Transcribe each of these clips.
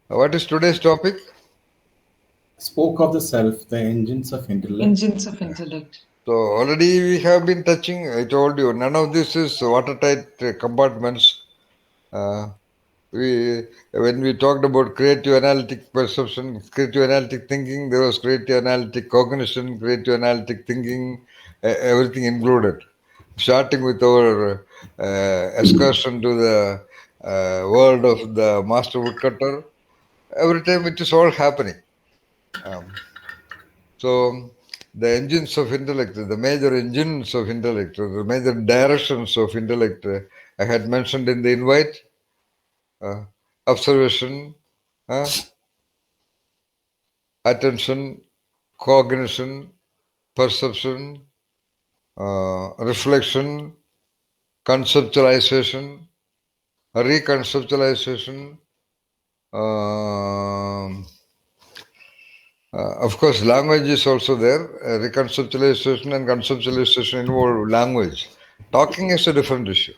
What is today's topic? Spoke of the self, the engines of intellect. Engines of Intellect. So already we have been touching. I told you none of this is watertight compartments. Uh, we when we talked about creative analytic perception, creative analytic thinking, there was creative analytic cognition, creative analytic thinking, everything included. Starting with our excursion to the world of the master woodcutter, every time it is all happening. Um, so the engines of intellect, the major engines of intellect, the major directions of intellect, I had mentioned in the invite: uh, observation, uh, attention, cognition, perception, reflection, conceptualization, reconceptualization. um of course, language is also there. Reconceptualization and conceptualization involve language. Talking is a different issue.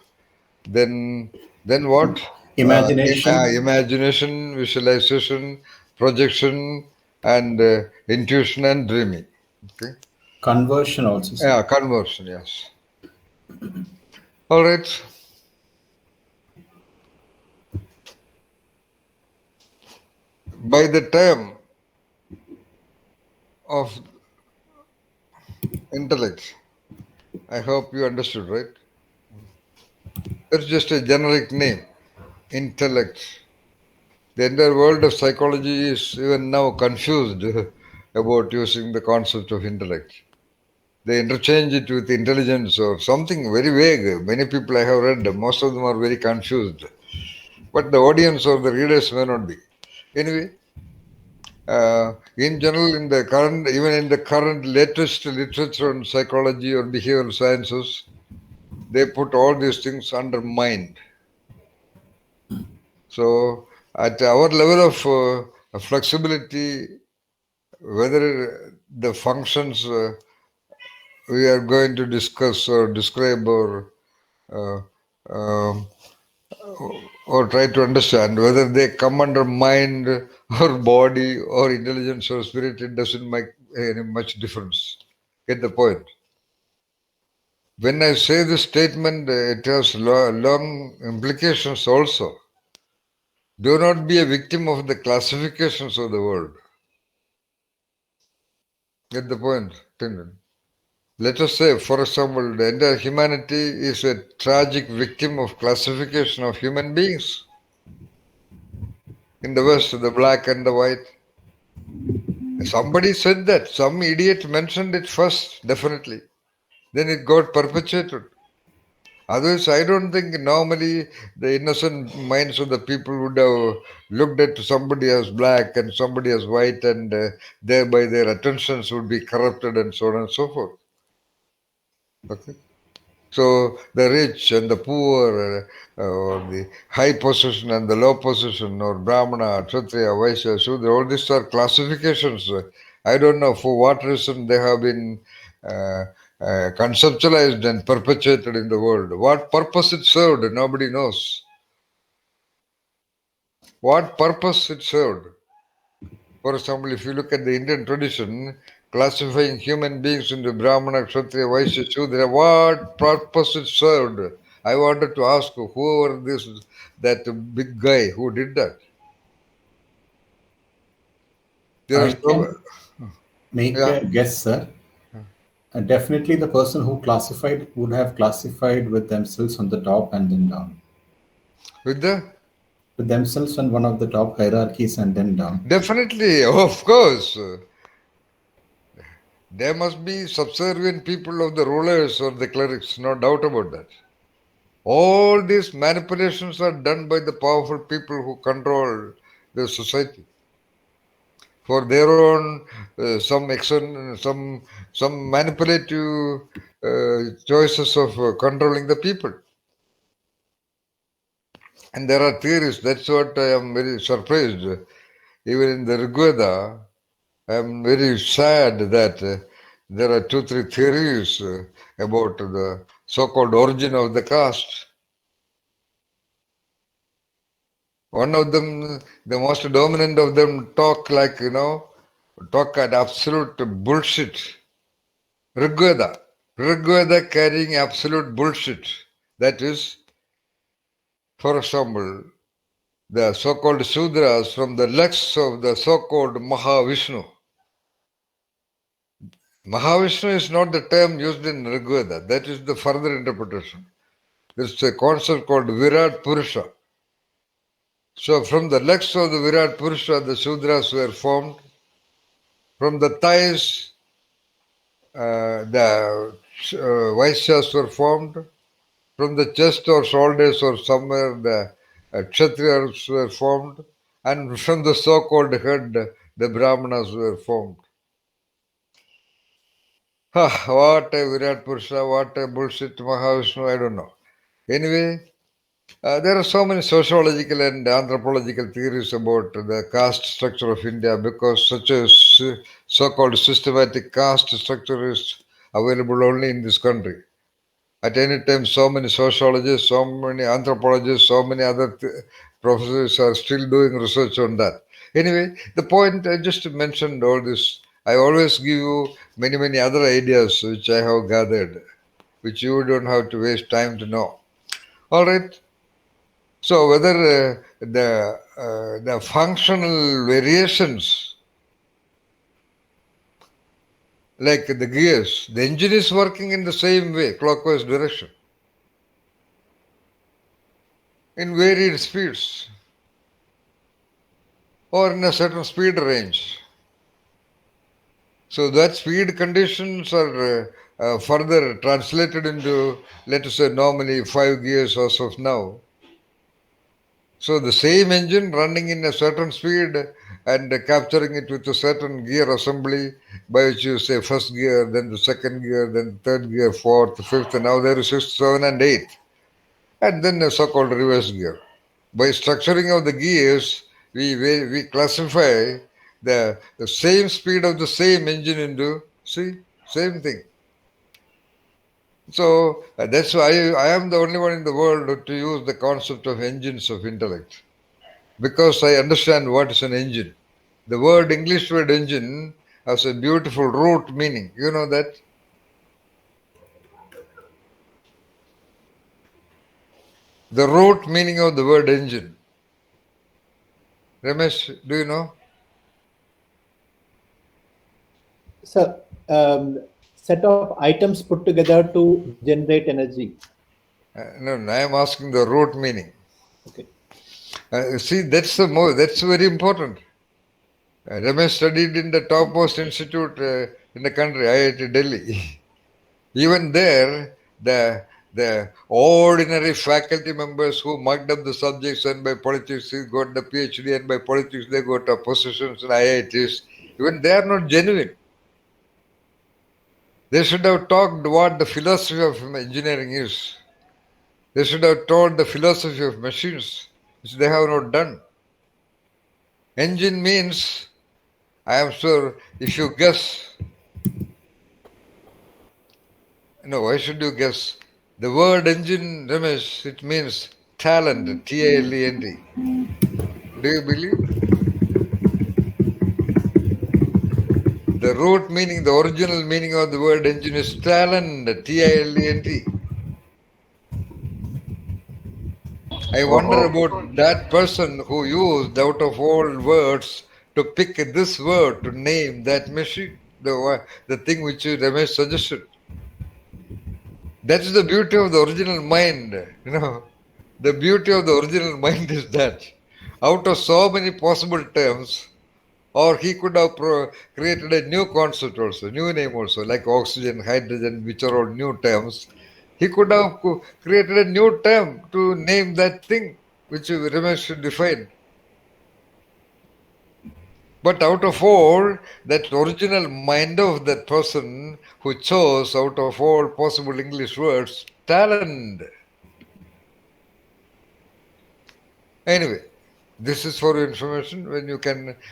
Then what? Imagination, Imagination, visualization, projection, and intuition and dreaming. Okay. conversion also, sir. Yeah, conversion. Yes. All right. By the time of intellect, I hope you understood, right? That's just a generic name, intellect. The entire world of psychology is even now confused about using the concept of intellect. They interchange it with intelligence or something very vague. Many people I have read, most of them are very confused. But the audience or the readers may not be. Anyway, in general, in the current, even in the current latest literature on psychology or behavioral sciences, they put all these things under mind. So, at our level of flexibility, whether the functions we are going to discuss or describe uh, um, or try to understand whether they come under mind or body or intelligence or spirit, it doesn't make any much difference. Get the point? When I say this statement, it has long implications also. Do not be a victim of the classifications of the world. Get the point, Tindon? Let us say, for example, the entire humanity is a tragic victim of classification of human beings. In the West, the black and the white. Somebody said that. Some idiot mentioned it first, definitely. Then it got perpetuated. Otherwise, I don't think normally the innocent minds of the people would have looked at somebody as black and somebody as white, and thereby their attentions would be corrupted and so on and so forth. Okay. So the rich and the poor, or the high position and the low position, or Brahmana, Kshatriya, Vaishya, Shudra, all these are classifications. I don't know for what reason they have been uh, conceptualized and perpetuated in the world. What purpose it served, nobody knows. What purpose it served. For example, if you look at the Indian tradition, classifying human beings into Brahmana, Kshatriya, Vaishya, Shudra, what purpose it served? I wanted to ask whoever that big guy who did that. There are I so, can make yeah, a guess, sir. Definitely the person who classified would have classified with themselves on the top and then down. with the With themselves on one of the top hierarchies and then down. definitely, of course, there must be subservient people of the rulers or the clerics, no doubt about that. All these manipulations are done by the powerful people who control the society for their own some manipulative choices of controlling the people. And there are theories. That's what I am very surprised. Even in the Rigveda, I am very sad that there are 2-3 theories about the so-called origin of the caste. One of them, the most dominant of them, talk like, talk at absolute bullshit. Rigveda. Rigveda carrying absolute bullshit. That is, for example, the so-called Sudras from the legs of the so-called Mahavishnu. Mahavishnu is not the term used in Rigveda. That is the further interpretation. There's a concept called Virat Purusha. So from the legs of the Virat Purusha, the Sudras were formed. From the thighs, the Vaishyas were formed. From the chest or shoulders or somewhere, the Kshatriyas were formed. And from the so-called head, the Brahmanas were formed. What a Virat Purusha, what a bullshit Mahavishnu, I don't know. Anyway, there are so many sociological and anthropological theories about the caste structure of India because such a so-called systematic caste structure is available only in this country. At any time, so many sociologists, so many anthropologists, so many other professors are still doing research on that. Anyway, the point I just mentioned all this. I always give you many, many other ideas which I have gathered, which you don't have to waste time to know. All right. So whether the functional variations, like the gears, the engine is working in the same way, clockwise direction, in varied speeds, or in a certain speed range. So that speed conditions are further translated into, let us say, normally 5 gears as of now. So the same engine running in a certain speed and capturing it with a certain gear assembly by which you say first gear, then the second gear, then the third gear, fourth, fifth, and now there is sixth, seven, and eighth, and then a so-called reverse gear. By structuring of the gears, we classify the same speed of the same engine into, see, same thing. So that's why I am the only one in the world to use the concept of engines of intellect. Because I understand what is an engine. The word, English word engine, has a beautiful root meaning. You know that? The root meaning of the word engine. Ramesh, do you know? So, set of items put together to generate energy. No, I am asking the root meaning. Okay. See, that's very important. Ramesh studied in the topmost institute in the country, IIT Delhi. Even there, the ordinary faculty members who mugged up the subjects and by politics they got the PhD and by politics they got positions in IITs, even they are not genuine. They should have talked what the philosophy of engineering is. They should have told the philosophy of machines, which they have not done. Engine means, I am sure, if you guess, no, why should you guess? The word engine, Ramesh, it means talent, Talent. Do you believe? The root meaning, the original meaning of the word engine is talent, Talent. I wonder Oh, about that person who used out of all words to pick this word to name that machine, the thing which Ramesh suggested. That's the beauty of the original mind, The beauty of the original mind is that out of so many possible terms, or he could have created a new concept also, new name also, like oxygen, hydrogen, which are all new terms. He could have created a new term to name that thing which Ramesh defined. But out of all, that original mind of that person who chose out of all possible English words, talent. Anyway, this is for your information.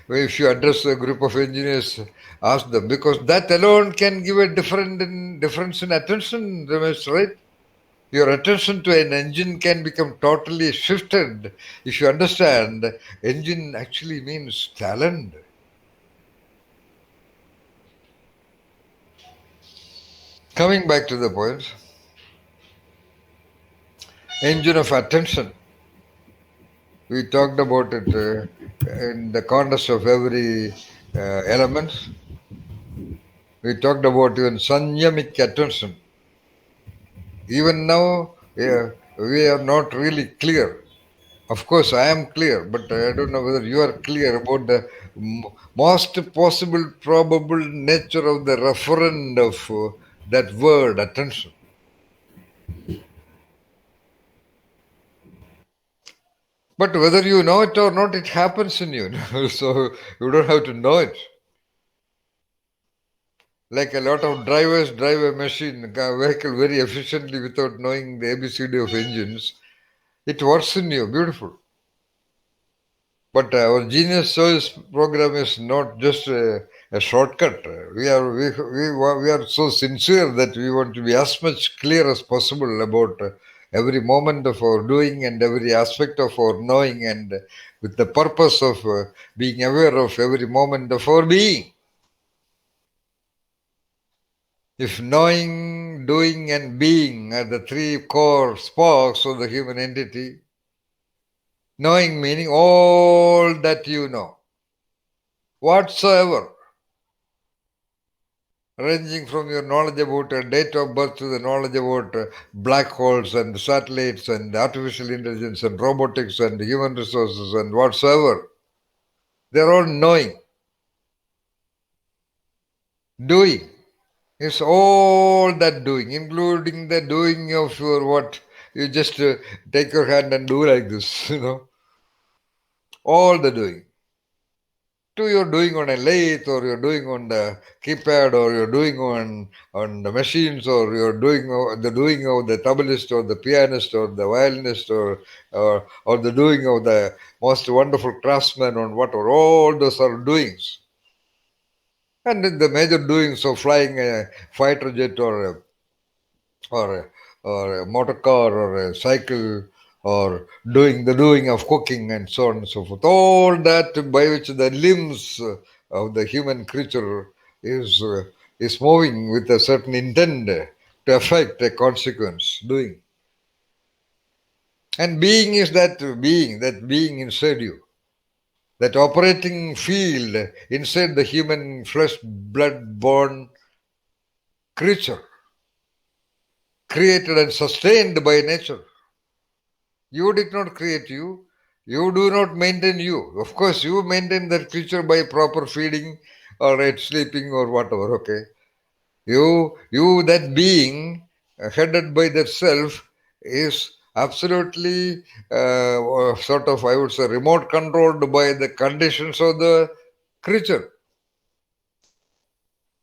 If you address a group of engineers, ask them, because that alone can give a difference in attention, Ramesh, right? Your attention to an engine can become totally shifted if you understand engine actually means talent. Coming back to the point, engine of attention. We talked about it in the context of every element. We talked about even sanyamic attention. Even now, we are not really clear. Of course, I am clear, but I don't know whether you are clear about the most possible probable nature of the referent of that word attention. But whether you know it or not, it happens in you. So you don't have to know it. Like a lot of drivers drive a machine, a vehicle very efficiently without knowing the ABCD of engines. It works in you, beautiful. But our Genius Choice program is not just a shortcut. We are so sincere that we want to be as much clear as possible about every moment of our doing and every aspect of our knowing, and with the purpose of being aware of every moment of our being. If knowing, doing, and being are the three core sparks of the human entity, knowing meaning all that you know, whatsoever, ranging from your knowledge about date of birth to the knowledge about black holes and satellites and artificial intelligence and robotics and human resources and whatsoever, they're all knowing. Doing is all that doing, including the doing of your what? You just take your hand and do like this, all the doing. To you're doing on a lathe, or you're doing on the keypad, or you're doing on the machines, or you're doing the doing of the tableist or the pianist or the violinist, or the doing of the most wonderful craftsman, on whatever. All those are doings. And then the major doings of flying a fighter jet, or a motor car, or a cycle, or doing the doing of cooking, and so on and so forth. All that by which the limbs of the human creature is uh, is moving with a certain intent to affect a consequence. Doing and being is that being inside you, that operating field inside the human flesh blood born creature, created and sustained by nature. You did not create you. You do not maintain you. Of course, you maintain that creature by proper feeding or right sleeping or whatever. Okay. That being headed by that self is absolutely sort of, I would say, remote controlled by the conditions of the creature.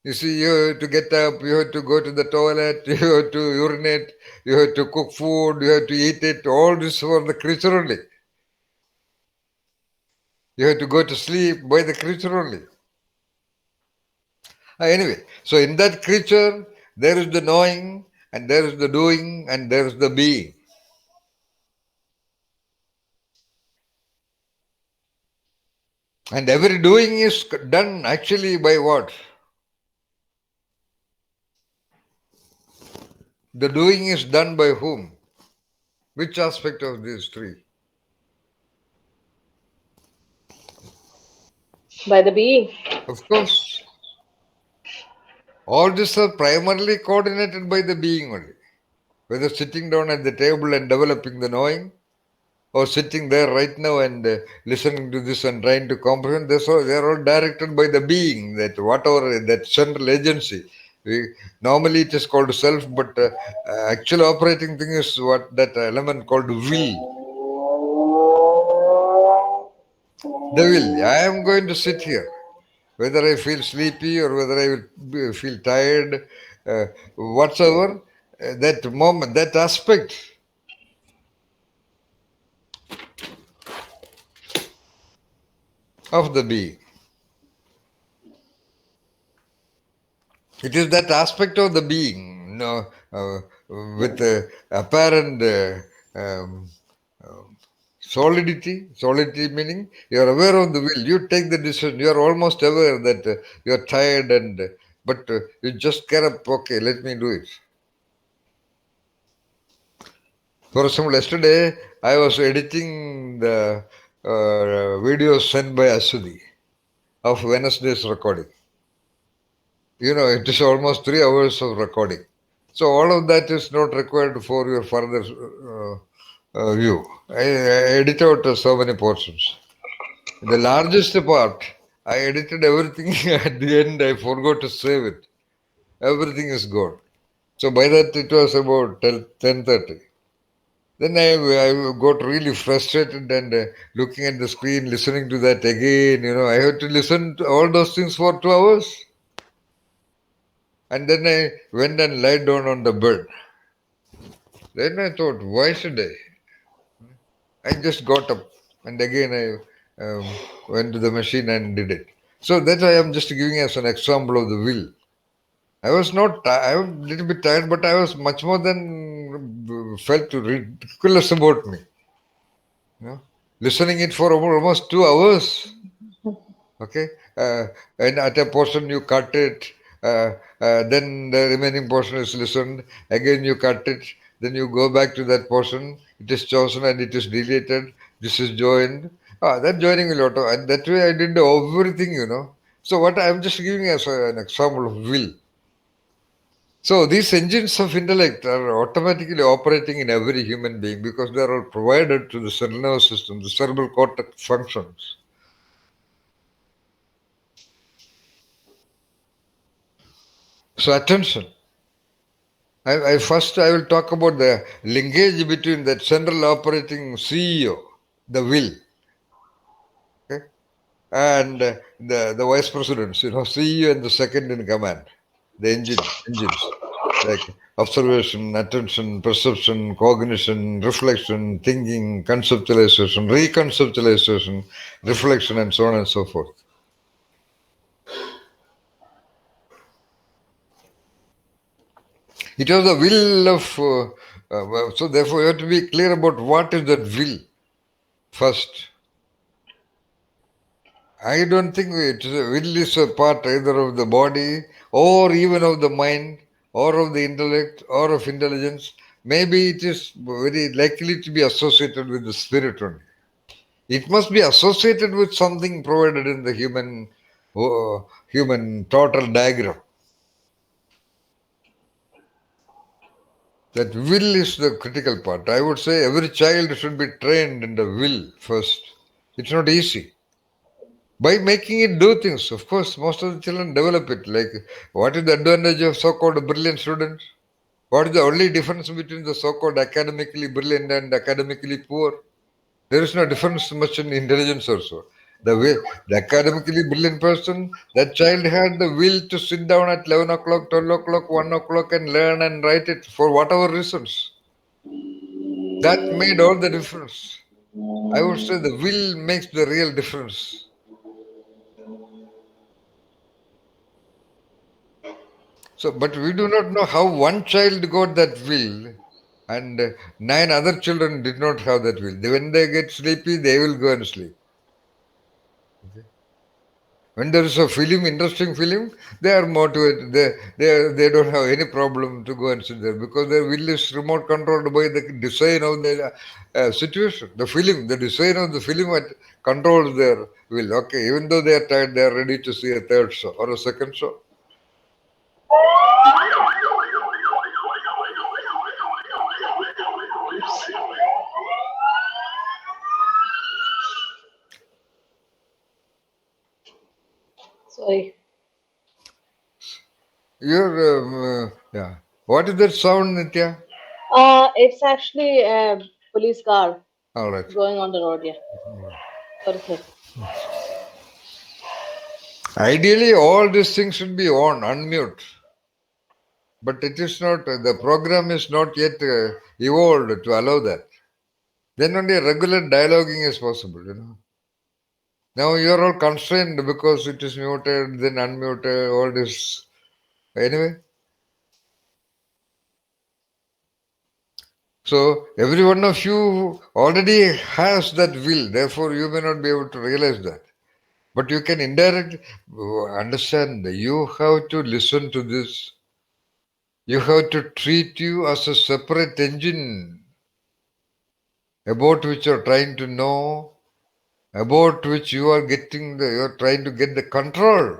You see, you have to get up, you have to go to the toilet, you have to urinate, you have to cook food, you have to eat it. All this for the creature only. You have to go to sleep by the creature only. Anyway, so in that creature, there is the knowing, and there is the doing, and there is the being. And every doing is done actually by what? The doing is done by whom? Which aspect of these three? By the being. Of course, all these are primarily coordinated by the being only. Whether sitting down at the table and developing the knowing, or sitting there right now and listening to this and trying to comprehend this, they are all directed by the being, that whatever, that central agency. Normally it is called self, but actual operating thing is what that element called will. The will. I am going to sit here, whether I feel sleepy or whether I will feel tired, whatsoever. That moment, that aspect of the being. It is that aspect of the being. No, uh, with apparent um, solidity. Solidity meaning you are aware of the will. You take the decision. You are almost aware that you are tired but you just get up. Okay, let me do it. For example, yesterday I was editing the video sent by Asudi of Wednesday's recording. It is almost 3 hours of recording. So all of that is not required for your further view. I edit out so many portions. The largest part, I edited everything. At the end, I forgot to save it. Everything is gone. So by that, it was about 10:30. Then I got really frustrated and looking at the screen, listening to that again. I had to listen to all those things for 2 hours. And then I went and lied down on the bed. Then I thought, why should I? I just got up and again I went to the machine and did it. So that's why I'm just giving as an example of the will. I was not, I was a little bit tired, but I was much more than felt ridiculous about me. Listening it for almost 2 hours. Okay, and at a portion you cut it, then the remaining portion is listened. Again you cut it, then you go back to that portion. It is chosen and it is deleted. This is joined. That joining will auto, and that way I did everything. So what I'm just giving as an example of will. So these engines of intellect are automatically operating in every human being because they are all provided to the central nervous system, the cerebral cortex functions. So attention. I will talk about the linkage between that central operating CEO, the will, okay, and the vice presidents, CEO and the second in command, the engines, like observation, attention, perception, cognition, reflection, thinking, conceptualization, reconceptualization, reflection, and so on and so forth. It was the will of, so therefore you have to be clear about what is that will first. I don't think will is a part either of the body or even of the mind or of the intellect or of intelligence. Maybe it is very likely to be associated with the spirit only. It must be associated with something provided in the human total diagram. That will is the critical part. I would say every child should be trained in the will first. It's not easy. By making it do things, of course, most of the children develop it. Like, what is the advantage of so-called brilliant students? What is the only difference between the so-called academically brilliant and academically poor? There is no difference much in intelligence also. The academically brilliant person, that child had the will to sit down at 11 o'clock, 12 o'clock, 1 o'clock and learn and write it for whatever reasons. That made all the difference. I would say the will makes the real difference. So, but we do not know how one child got that will and 9 other children did not have that will. When they get sleepy, they will go and sleep. Okay. When there is a film, interesting film, they are motivated. They don't have any problem to go and sit there because their will is remote controlled by the design of the situation. The design of the film controls their will. Okay, even though they are tired, they are ready to see a third show or a second show. Sorry. Yeah. What is that sound, Nitya? It's actually a police car All right. going on the road. Yeah. Sorry, sir. Ideally, all these things should be on, unmute. But it is not, the program is not yet evolved to allow that. Then only regular dialoguing is possible. Now you are all constrained because it is muted, then unmuted, all this. Anyway. So every one of you already has that will, therefore you may not be able to realize that. But you can indirectly understand that you have to listen to this. You have to treat you as a separate engine about which you are trying to know, about which you are trying to get the control.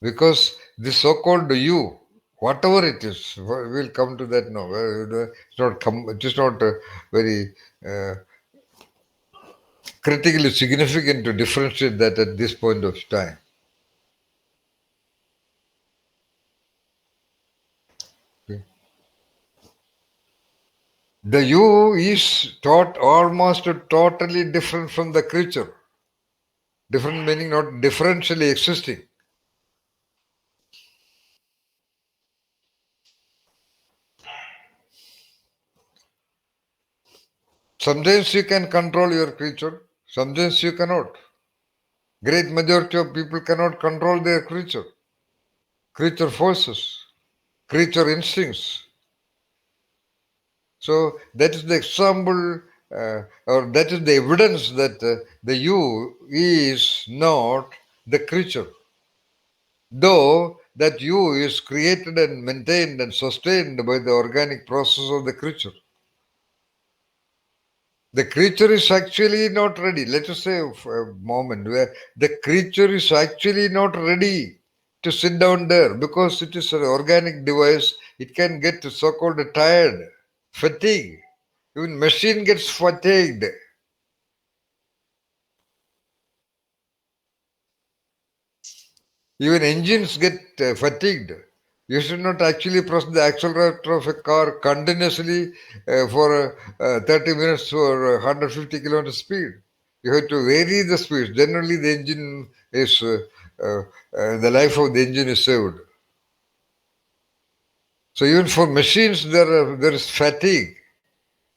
Because the so-called you, whatever it is, we'll come to that now. It is not very uh, critically significant to differentiate that at this point of time. Okay. The you is almost totally different from the creature. Different meaning not differentially existing. Sometimes you can control your creature, sometimes you cannot. Great majority of people cannot control their creature forces, creature instincts. So that is the example, or that is the evidence that the you is not the creature. Though that you is created and maintained and sustained by the organic process of the creature. The creature is actually not ready. Let us say for a moment where the creature is actually not ready to sit down there because it is an organic device. It can get so-called tired, fatigue. Even machine gets fatigued. Even engines get fatigued. You should not actually press the accelerator of a car continuously for 30 minutes or 150 kilometer speed. You have to vary the speed. Generally, the engine is the life of the engine is saved. So even for machines, there is fatigue.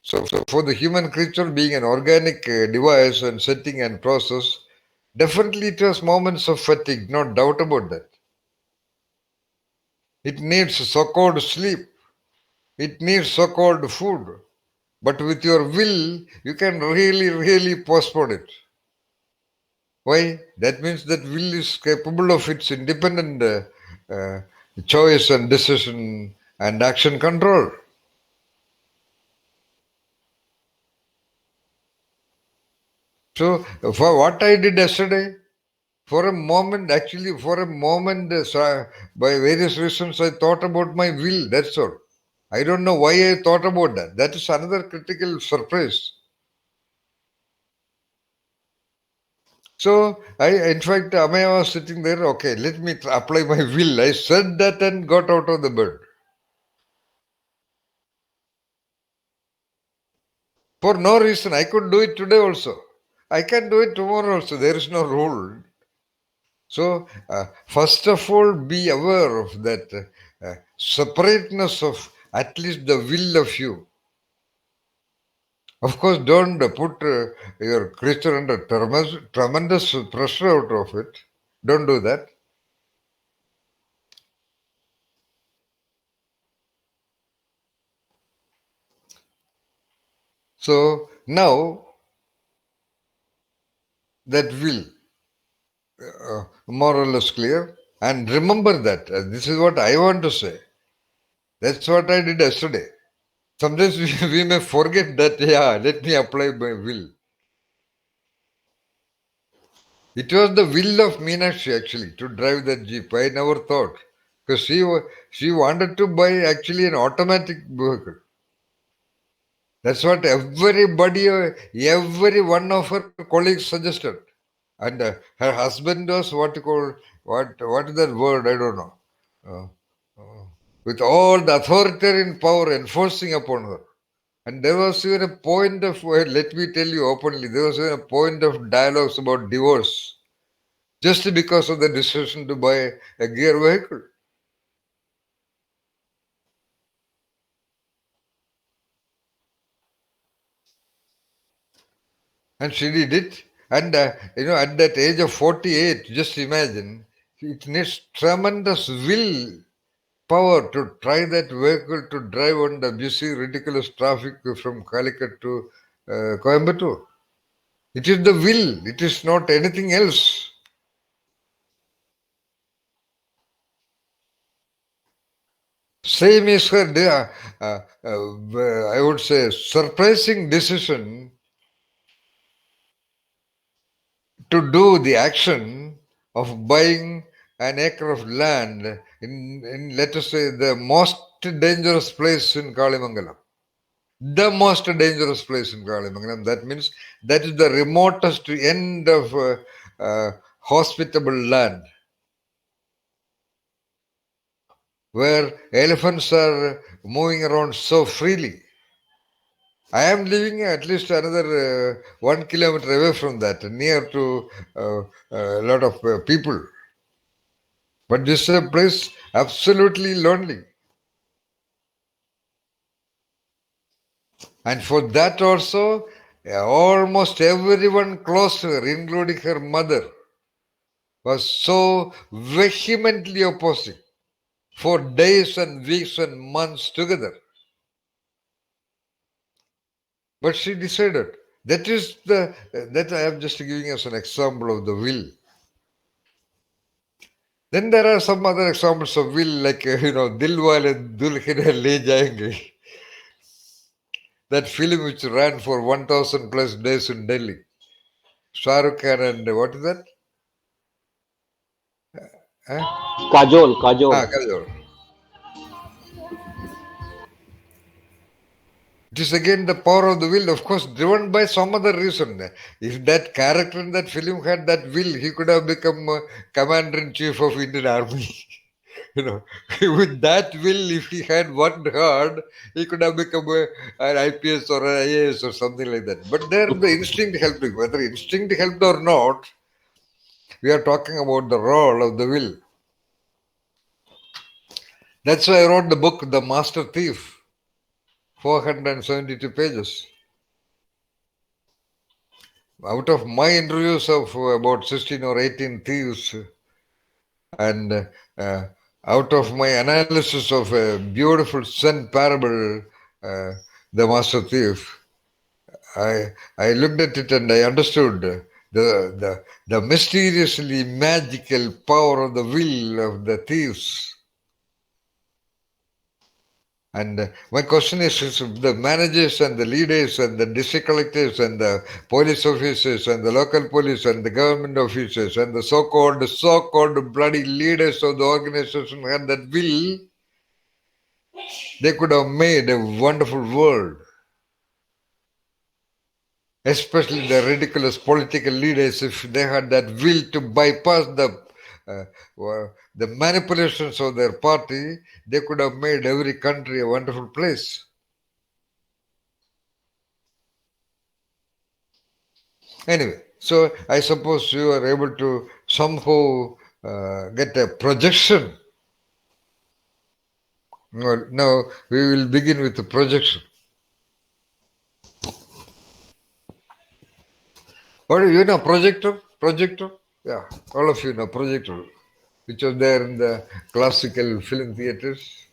So for the human creature being an organic device and setting and process, definitely it has moments of fatigue, no doubt about that. It needs so-called sleep. It needs so-called food. But with your will, you can really postpone it. Why? That means that will is capable of its independent choice and decision and action control. So, for what I did yesterday, for a moment, by various reasons, I thought about my will. That's all. I don't know why I thought about that. That is another critical surprise. So, in fact, Amaya was sitting there, okay, let me apply my will. I said that and got out of the bed. For no reason. I could do it today also. I can do it tomorrow also. There is no rule. So, first of all, be aware of that separateness of at least the will of you. Of course, don't put your creature under tremendous pressure out of it. Don't do that. So, now that will, more or less clear. And remember that. This is what I want to say. That's what I did yesterday. Sometimes we may forget that, yeah, let me apply my will. It was the will of Meenakshi actually to drive that jeep. I never thought. Because she wanted to buy actually an automatic vehicle. That's what every one of her colleagues suggested. And her husband was what is that word? I don't know. Uh, uh, with all the authoritarian power enforcing upon her. And there was even a point of, let me tell you openly, there was even a point of dialogues about divorce just because of the decision to buy a gear vehicle. And she did it. And, at that age of 48, just imagine, it needs tremendous will power to try that vehicle to drive on the busy, ridiculous traffic from Calicut to Coimbatore. It is the will, it is not anything else. Same is her, I would say, surprising decision to do the action of buying an acre of land in let us say, the most dangerous place in Kalimangalam. The most dangerous place in Kalimangalam. That means that is the remotest end of hospitable land, where elephants are moving around so freely. I am living at least another 1 kilometer away from that, near to a lot of people. But this is a place absolutely lonely. And for that also, almost everyone close to her, including her mother, was so vehemently opposing for days and weeks and months together. But she decided. That is that I am just giving us an example of the will. Then there are some other examples of will, like Dilwale Dulhania Le Jayenge, that film which ran for 1,000 plus days in Delhi. Shah Rukh Khan and what is that? Huh? Kajol, Kajol. Kajol. It is again the power of the will, of course, driven by some other reason. If that character in that film had that will, he could have become commander-in-chief of Indian Army. With that will, if he had worked hard, he could have become an IPS or an IAS or something like that. But there, the instinct helped him. Whether instinct helped or not, we are talking about the role of the will. That's why I wrote the book, The Master Thief, 472 pages. Out of my interviews of about 16 or 18 thieves, and out of my analysis of a beautiful Zen parable, The Master Thief, I looked at it and I understood the mysteriously magical power of the will of the thieves. And my question is the managers and the leaders and the district collectors and the police officers and the local police and the government officers and the so-called bloody leaders of the organization had that will, they could have made a wonderful world. Especially the ridiculous political leaders, if they had that will to bypass the manipulations of their party, they could have made every country a wonderful place. Anyway, so I suppose you are able to somehow get a projection. Now we will begin with the projection. What do you know? Projector? Projector? Yeah, all of you know projector, which was there in the classical film theaters.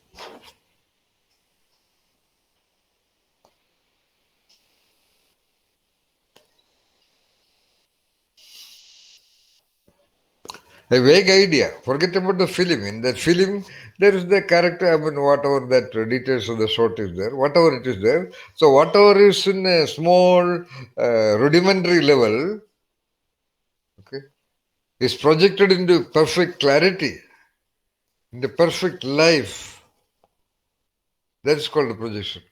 A vague idea. Forget about the film. In that film, there is the character, whatever that details of the shot is there, whatever it is there. So, whatever is in a small, rudimentary level, okay, is projected into perfect clarity, into perfect life. That is called a projection.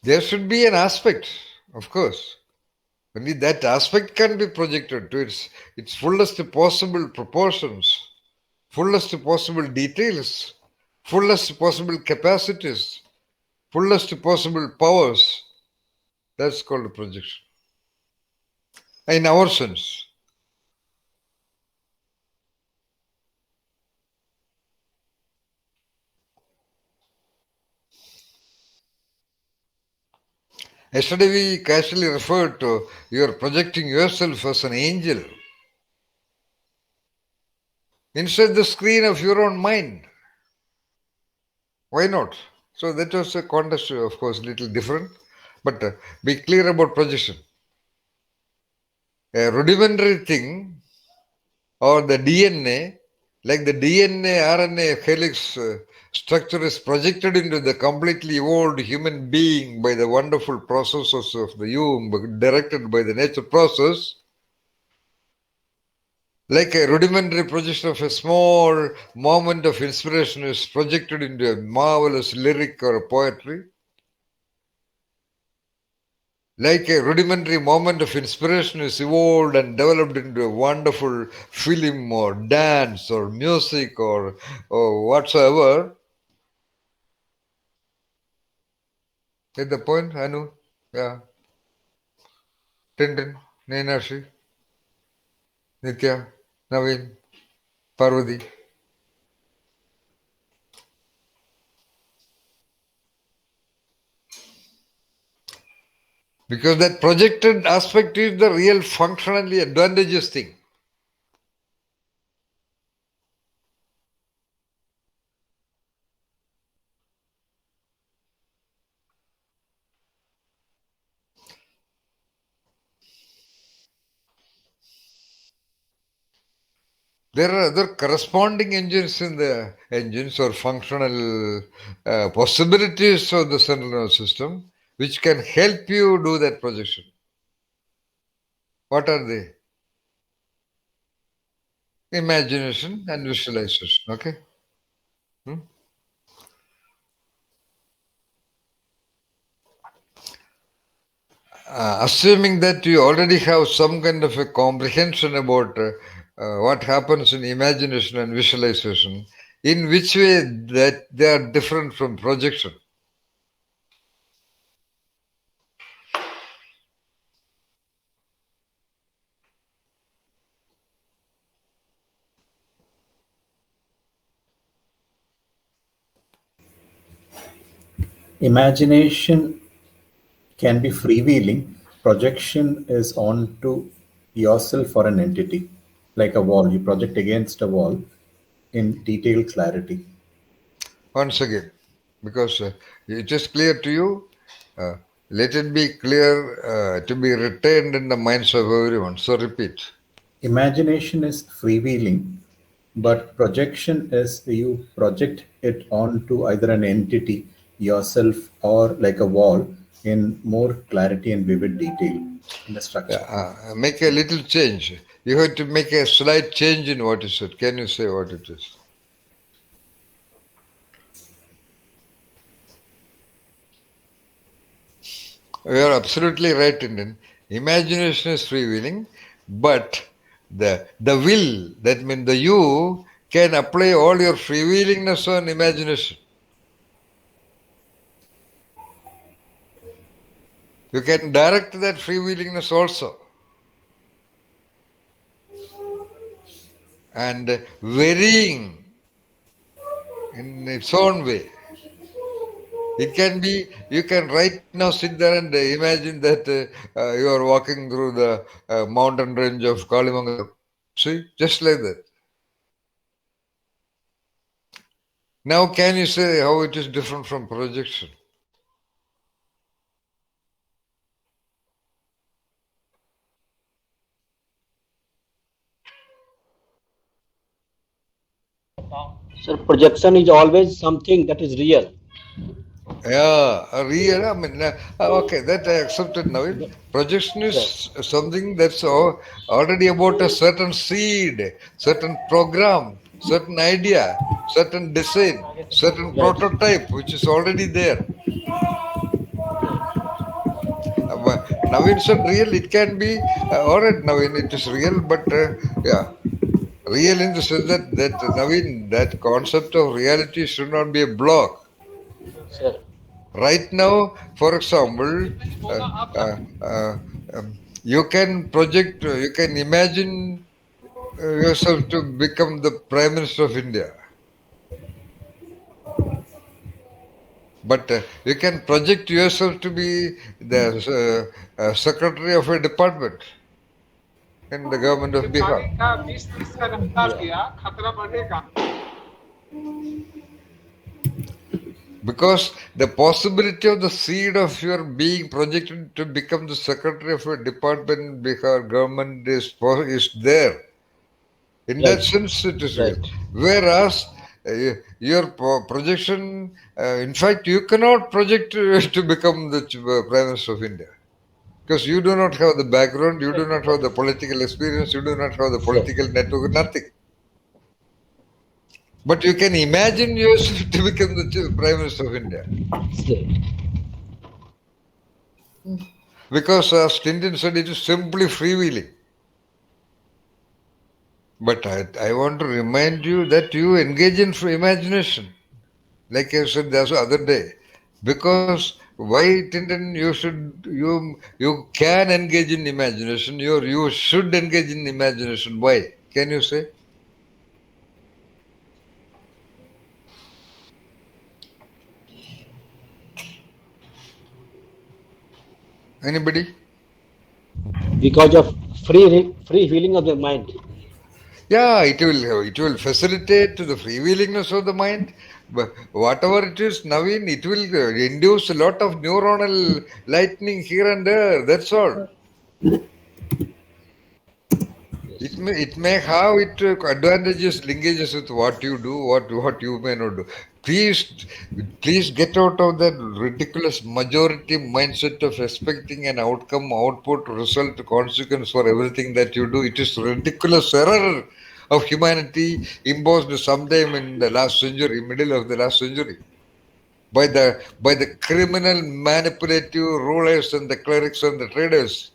There should be an aspect, of course. Only that aspect can be projected to its fullest possible proportions, fullest possible details, fullest possible capacities, fullest possible powers. That's called a projection. In our sense. Yesterday we casually referred to you're projecting yourself as an angel inside the screen of your own mind. Why not? So that was a context, of course, little different, but be clear about projection. A rudimentary thing or the DNA, like the DNA RNA helix structure is projected into the completely evolved human being by the wonderful processes of the womb, directed by the nature process, like a rudimentary projection of a small moment of inspiration is projected into a marvelous lyric or a poetry. Like a rudimentary moment of inspiration is evolved and developed into a wonderful film or dance or music or whatsoever. Get the point, Anu? Yeah. Tintin, Neenashi, Nitya, Naveen, Parvati. Because that projected aspect is the real functionally advantageous thing. There are other corresponding engines in the engines or functional possibilities of the central nervous system which can help you do that projection. What are they? Imagination and visualization. Okay? Hmm? Assuming that you already have some kind of a comprehension about what happens in imagination and visualization, in which way that they are different from projection? Imagination can be freewheeling. Projection is onto yourself or an entity, like a wall. You project against a wall in detailed clarity. Once again, because it is clear to you, uh, let it be clear to be retained in the minds of everyone. So repeat. Imagination is freewheeling, but projection is you project it onto either an entity, yourself, or like a wall in more clarity and vivid detail in the structure. Make a little change. You have to make a slight change in what you said. Can you say what it is? You are absolutely right, Indian. Imagination is freewheeling, but the will, that means the you, can apply all your freewheelingness on imagination. You can direct that freewheelingness also. And varying in its own way. It can be, you can right now sit there and imagine that you are walking through the mountain range of Kalimangalam. See, just like that. Now, can you say how it is different from projection? So projection is always something that is real. Yeah, a real. I mean, okay, that I accepted now. Projection Sure. is something that's already about a certain seed, certain program, certain idea, certain design, certain Right. prototype, which is already there. Naveen said real, it can be, all right, Naveen, it is real, but yeah, real in the sense that Naveen, that concept of reality should not be a block. Sure. Right now, for example, uh, uh, uh, you can project, you can imagine yourself to become the Prime Minister of India. But you can project yourself to be the secretary of a department in the government of Bihar. Yeah. Because the possibility of the seed of your being projected to become the secretary of a department in Bihar government is there. In that Right. sense, it is real. Right. Whereas your projection, in fact, you cannot project to become the Prime Minister of India. Because you do not have the background, you do not have the political experience, you do not have the Sure. political network, nothing. But you can imagine yourself to become the Prime Minister of India. Sure. Because as Clinton said, it is simply freewheeling. But I want to remind you that you engage in imagination. Like I said the other day. Because why Tintin you can engage in imagination, you should engage in imagination. Why? Can you say? Anybody? Because of free healing of the mind. Yeah, it will facilitate to the freewheelingness of the mind. But whatever it is, Naveen, it will induce a lot of neuronal lightning here and there. That's all. Yes. It may have it advantages, linkages with what you do, what you may not do. Please, please get out of that ridiculous majority mindset of expecting an outcome, output, result, consequence for everything that you do. It is ridiculous error of humanity imposed sometime in the last century, middle of the last century, by the criminal, manipulative rulers and the clerics and the traders.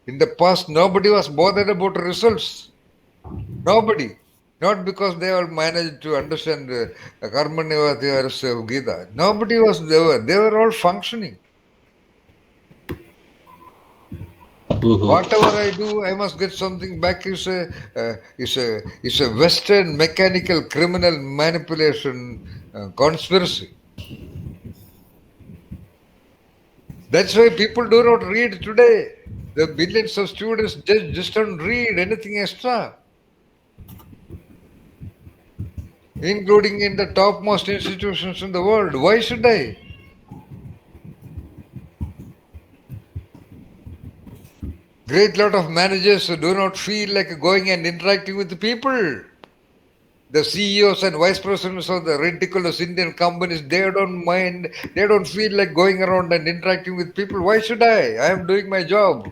In the past, nobody was bothered about results. Nobody. Not because they all managed to understand the Karmanevadhyas of Gita. Nobody was there. They were all functioning. Whatever I do, I must get something back. Is a Western mechanical criminal manipulation conspiracy. That's why people do not read today. The billions of students just don't read anything extra, including in the topmost institutions in the world. Why should I? Great lot of managers who do not feel like going and interacting with the people. The CEOs and vice presidents of the ridiculous Indian companies, they don't mind, they don't feel like going around and interacting with people. Why should I? I am doing my job.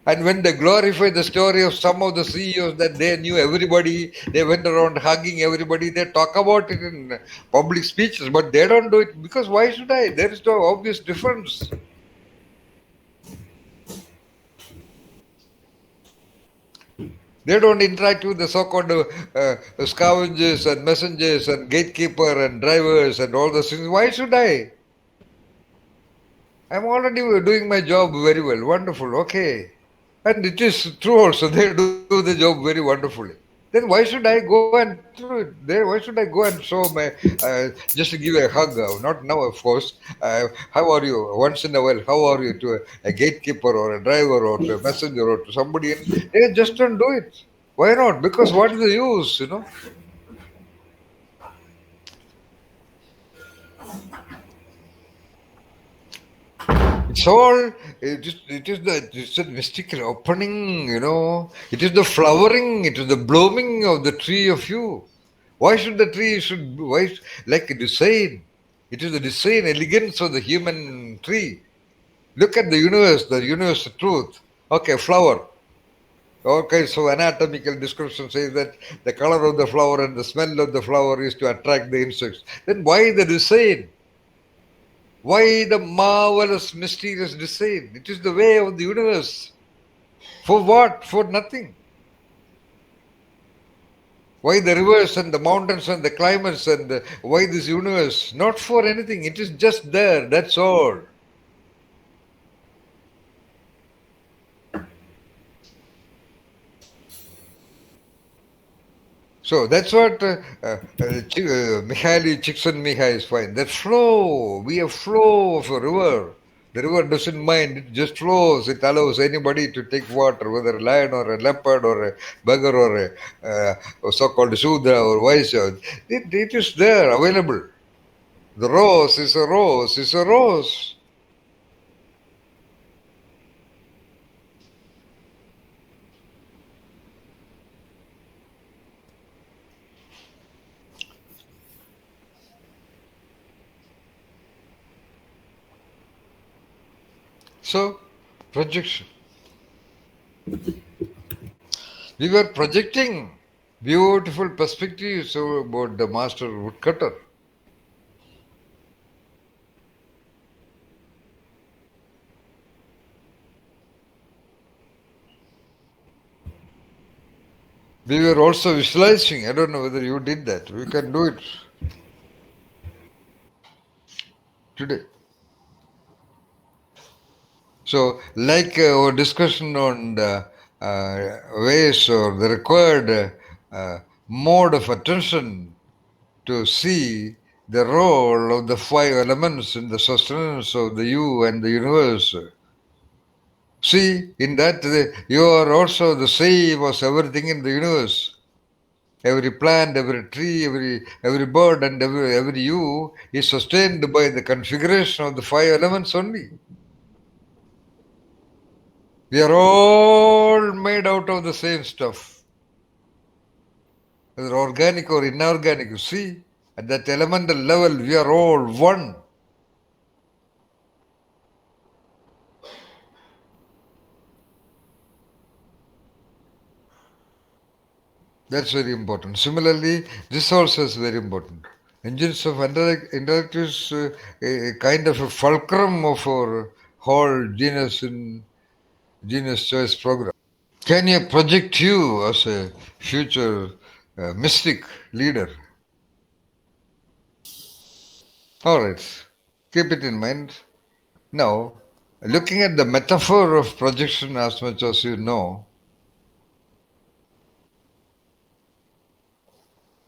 And when they glorify the story of some of the CEOs that they knew everybody, they went around hugging everybody, they talk about it in public speeches, but they don't do it because why should I? There is no obvious difference. They don't interact with the so-called scavengers and messengers and gatekeeper and drivers and all those things. Why should I? I'm already doing my job very well. Wonderful. Okay. And it is true also. They do the job very wonderfully. Then why should I go and do it there? Why should I go and show my just to give a hug? Not now, of course. How are you? Once in a while, how are you to a gatekeeper or a driver or to a messenger or to somebody? And they just don't do it. Why not? Because what is the use? It's all it's a mystical opening, It is the flowering, it is the blooming of the tree of you. Why should the tree like a design? It is the design, elegance of the human tree. Look at the universe truth. Okay, flower. Okay, so anatomical description says that the color of the flower and the smell of the flower is to attract the insects. Then why the design? Why the marvelous, mysterious design? It is the way of the universe. For what? For nothing. Why the rivers and the mountains and the climates and why this universe? Not for anything. It is just there. That's all. So that's what Mihaly Csikszentmihalyi is fine. That flow, we have flow of a river. The river doesn't mind; it just flows. It allows anybody to take water, whether a lion or a leopard or a beggar or so-called Shudra or Vaishya. It is there, available. The rose is a rose, is a rose. So, projection. We were projecting beautiful perspectives about the master woodcutter. We were also visualizing. I don't know whether you did that. We can do it today. So, like our discussion on the ways or the required mode of attention to see the role of the five elements in the sustenance of the you and the universe. See, in that you are also the same as everything in the universe. Every plant, every tree, every bird, and every you is sustained by the configuration of the five elements only. We are all made out of the same stuff, whether organic or inorganic. You see, at that elemental level, we are all one. That's very important. Similarly, this also is very important. Engines of intellect is a kind of a fulcrum of our whole genius choice program. Can you project you as a future mystic leader? All right, keep it in mind. Now, looking at the metaphor of projection as much as you know,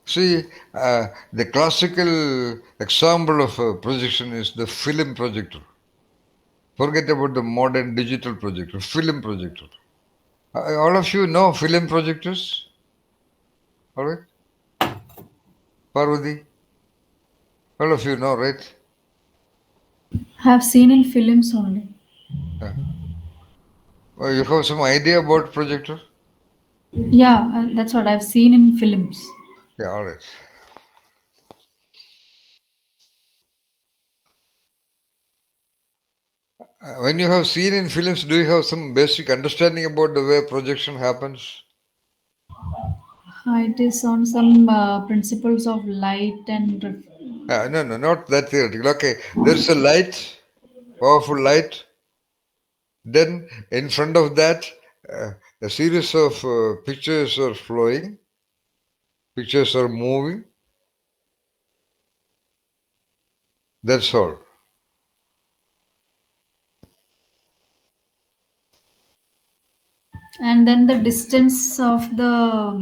see, the classical example of a projection is the film projector. Forget about the modern digital projector, film projector. All of you know film projectors? All right? Parvati? All of you know, right? Have seen in films only. Uh, you have some idea about projector? Yeah, that's what I've seen in films. Yeah, all right. When you have seen in films, do you have some basic understanding about the way projection happens? It is on some principles of light and No, not that theoretical. Okay, there's a light, powerful light. Then in front of that, a series of pictures are flowing, pictures are moving. That's all. and then the distance of the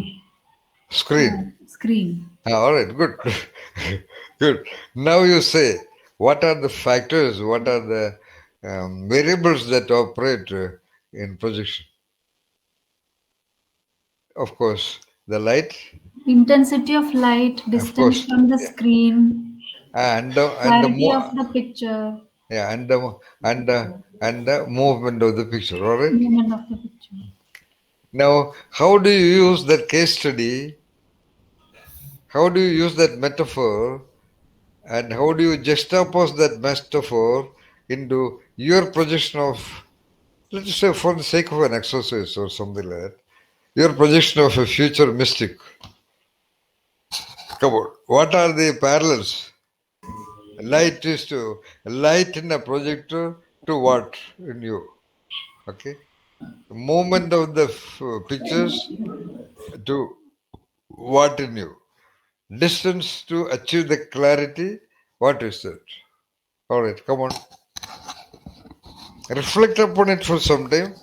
Screen. screen. All right, good. Good. Now you say, what are the factors, what are the variables that operate in projection? Of course, the light, Intensity of light, of distance course, from the screen, and the clarity of the picture, yeah, and the movement of the picture. All right. movement of the picture. Now, how do you use that case study? How do you use that metaphor? And how do you juxtapose that metaphor into your projection of, let's say, for the sake of an exercise or something like that, your projection of a future mystic? Come on, what are the parallels? Light in a projector to what in you? Okay, the movement of the pictures to what in you? Distance to achieve the clarity. What is that? All right, come on. Reflect upon it for some time.